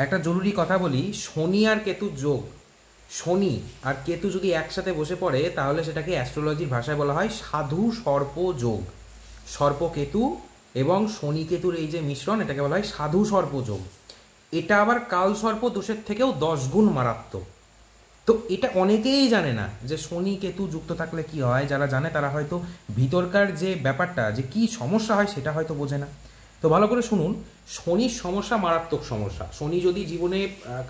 একটা জরুরি কথা বলি, শনি আর কেতুর যোগ, শনি আর কেতু যদি একসাথে বসে পড়ে তাহলে সেটাকে অ্যাস্ট্রোলজির ভাষায় বলা হয় সাধু সর্প যোগ। সর্প কেতু এবং শনি কেতুর এই যে মিশ্রণ, এটাকে বলা হয় সাধু সর্প যোগ। এটা আবার কাল সর্প দোষের থেকেও 10 গুণ মারাত্মক। তো এটা অনেকেই জানে না যে শনি কেতু যুক্ত থাকলে কি হয়। যারা জানে তারা হয়তো ভিতরকার যে ব্যাপারটা, যে কি সমস্যা হয় সেটা হয়তো বোঝে না। তো ভালো করে শুনুন, শনির সমস্যা মারাত্মক সমস্যা। শনি যদি জীবনে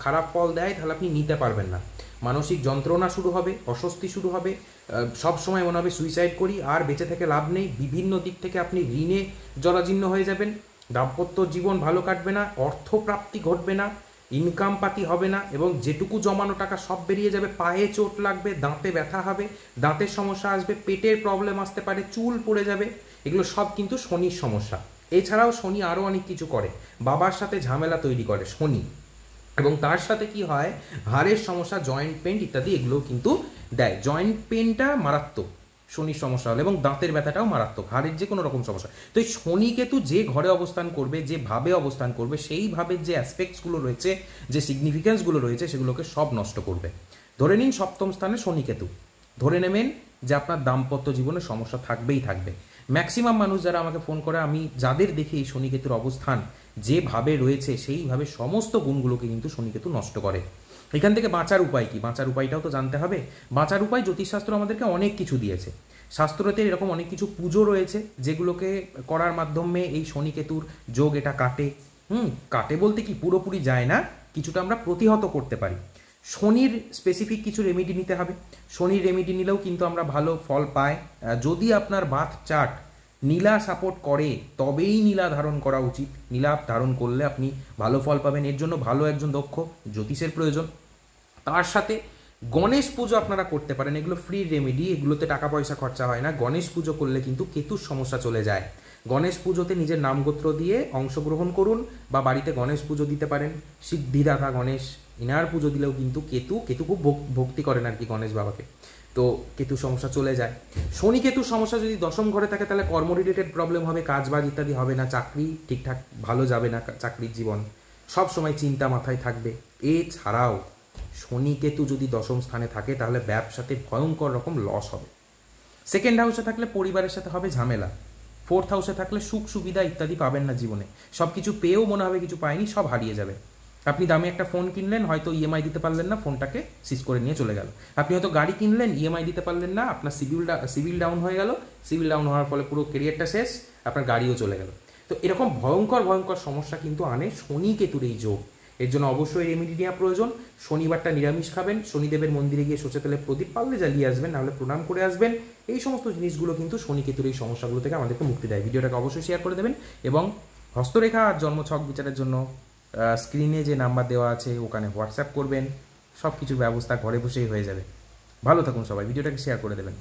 খারাপ ফল দেয় তাহলে আপনি নিতে পারবেন না। মানসিক যন্ত্রণা শুরু হবে, অস্বস্তি শুরু হবে, সব সময় মনে হবে সুইসাইড করি, আর বেঁচে থেকে লাভ নেই। বিভিন্ন দিক থেকে আপনি ঋণে জরাজীর্ণ হয়ে যাবেন, দাম্পত্য জীবন ভালো কাটবে না, অর্থপ্রাপ্তি ঘটবে না, ইনকাম পাতি হবে না, এবং যেটুকু জমানো টাকা সব বেরিয়ে যাবে। পায়ে চোট লাগবে, দাঁতে ব্যথা হবে, দাঁতের সমস্যা আসবে, পেটের প্রবলেম আসতে পারে, চুল পড়ে যাবে। এগুলো সব কিন্তু শনির সমস্যা। এছাড়াও শনি আরও অনেক কিছু করে, বাবার সাথে ঝামেলা তৈরি করে শনি, এবং তার সাথে কি হয়, হাড়ের সমস্যা, জয়েন্ট পেন ইত্যাদি এগুলোও কিন্তু দেয়। জয়েন্ট পেনটা মারাত্মক শনির সমস্যা হলে, এবং দাঁতের ব্যথাটাও মারাত্মক, হাড়ের যে কোনো রকম সমস্যা। তো এই শনি কেতু যে ঘরে অবস্থান করবে, যেভাবে অবস্থান করবে, সেইভাবে যে অ্যাসপেক্টসগুলো রয়েছে, যে সিগনিফিক্যান্সগুলো রয়েছে, সেগুলোকে সব নষ্ট করবে। ধরে নিন সপ্তম স্থানে শনি কেতু, ধরে নেবেন যে আপনার দাম্পত্য জীবনে সমস্যা থাকবেই থাকবে। ম্যাক্সিমাম মানুষ যারা আমাকে ফোন করে, আমি যাদের দেখি এই শনিকেতুর অবস্থান যেভাবে রয়েছে সেইভাবে সমস্ত গুণগুলোকে কিন্তু শনিকেতু নষ্ট করে। এখান থেকে বাঁচার উপায় কি? বাঁচার উপায়টাও তো জানতে হবে। বাঁচার উপায় জ্যোতিষশাস্ত্র আমাদেরকে অনেক কিছু দিয়েছে। শাস্ত্রতে এরকম অনেক কিছু পুজো রয়েছে যেগুলোকে করার মাধ্যমে এই শনিকেতুর যোগ এটা কাটে। কাটে বলতে কি পুরোপুরি যায় না, কিছুটা আমরা প্রতিহত করতে পারি। শনির স্পেসিফিক কিছু রেমেডি নিতে হবে। শনির রেমেডি নিলেও কিন্তু আমরা ভালো ফল পাই। যদি আপনার বার্থ চার্ট নীলা সাপোর্ট করে তবেই নীলা ধারণ করা উচিত। নীলা ধারণ করলে আপনি ভালো ফল পাবেন। এর জন্য ভালো একজন দক্ষ জ্যোতিষের প্রয়োজন। তার সাথে গণেশ পুজো আপনারা করতে পারেন, এগুলো ফ্রি রেমেডি, এগুলোতে টাকা পয়সা খরচা হয় না। গণেশ পুজো করলে কিন্তু কেতুর সমস্যা চলে যায়। গণেশ পুজোতে নিজের নামগোত্র দিয়ে অংশগ্রহণ করুন, বা বাড়িতে গণেশ পুজো দিতে পারেন। সিদ্ধিদাতা গণেশ, ইনার পুজো দিলেও কিন্তু কেতু খুব ভক্তি করেন আর কি গণেশ বাবাকে, তো কেতু সমস্যা চলে যায়। শনি কেতুর সমস্যা যদি দশম ঘরে থাকে তাহলে কর্ম রিলেটেড প্রবলেম হবে, কাজবাজ ইত্যাদি হবে না, চাকরি ঠিকঠাক ভালো যাবে না, চাকরির জীবন সব সময় চিন্তা মাথায় থাকবে। এছাড়াও শনি কেতু যদি দশম স্থানে থাকে তাহলে ব্যবসাতে ভয়ঙ্কর রকম লস হবে। সেকেন্ড হাউসে থাকলে পরিবারের সাথে হবে ঝামেলা। ফোর্থ হাউসে থাকলে সুখ সুবিধা ইত্যাদি পাবেন না জীবনে। সব কিছু পেয়েও মনে হবে কিছু পায়নি, সব হারিয়ে যাবে। আপনি দামি একটা ফোন কিনলেন, হয়তো ইএমআই দিতে পারলেন না, ফোনটাকে সিজ করে নিয়ে চলে গেল। আপনি হয়তো গাড়ি কিনলেন, ইএমআই দিতে পারলেন না, আপনার সিভিল ডাউন হয়ে গেল। সিভিল ডাউন হওয়ার ফলে পুরো কেরিয়ারটা শেষ, আপনার গাড়িও চলে গেল। তো এরকম ভয়ঙ্কর ভয়ঙ্কর সমস্যা কিন্তু আনে শনি কেতুর এই যোগ। এর জন্য অবশ্যই রেমেডি নেওয়া প্রয়োজন। শনিবারটা নিরামিষ খাবেন, শনিদেবের মন্দিরে গিয়ে সচে তেলে প্রদীপ পারলে জ্বালিয়ে আসবেন, নাহলে প্রণাম করে আসবেন। এই সমস্ত জিনিসগুলো কিন্তু শনি কেতুর এই সমস্যাগুলো থেকে আমাদেরকে মুক্তি দেয়। ভিডিওটাকে অবশ্যই শেয়ার করে দেবেন, এবং হস্তরেখা আর জন্মছক বিচারের জন্য স্ক্রিনে যে নাম্বার দেওয়া আছে ওখানে হোয়াটসঅ্যাপ করবেন। সব কিছুর ব্যবস্থা ঘরে বসেই হয়ে যাবে। ভালো থাকুন সবাই, ভিডিওটাকে শেয়ার করে দেবেন।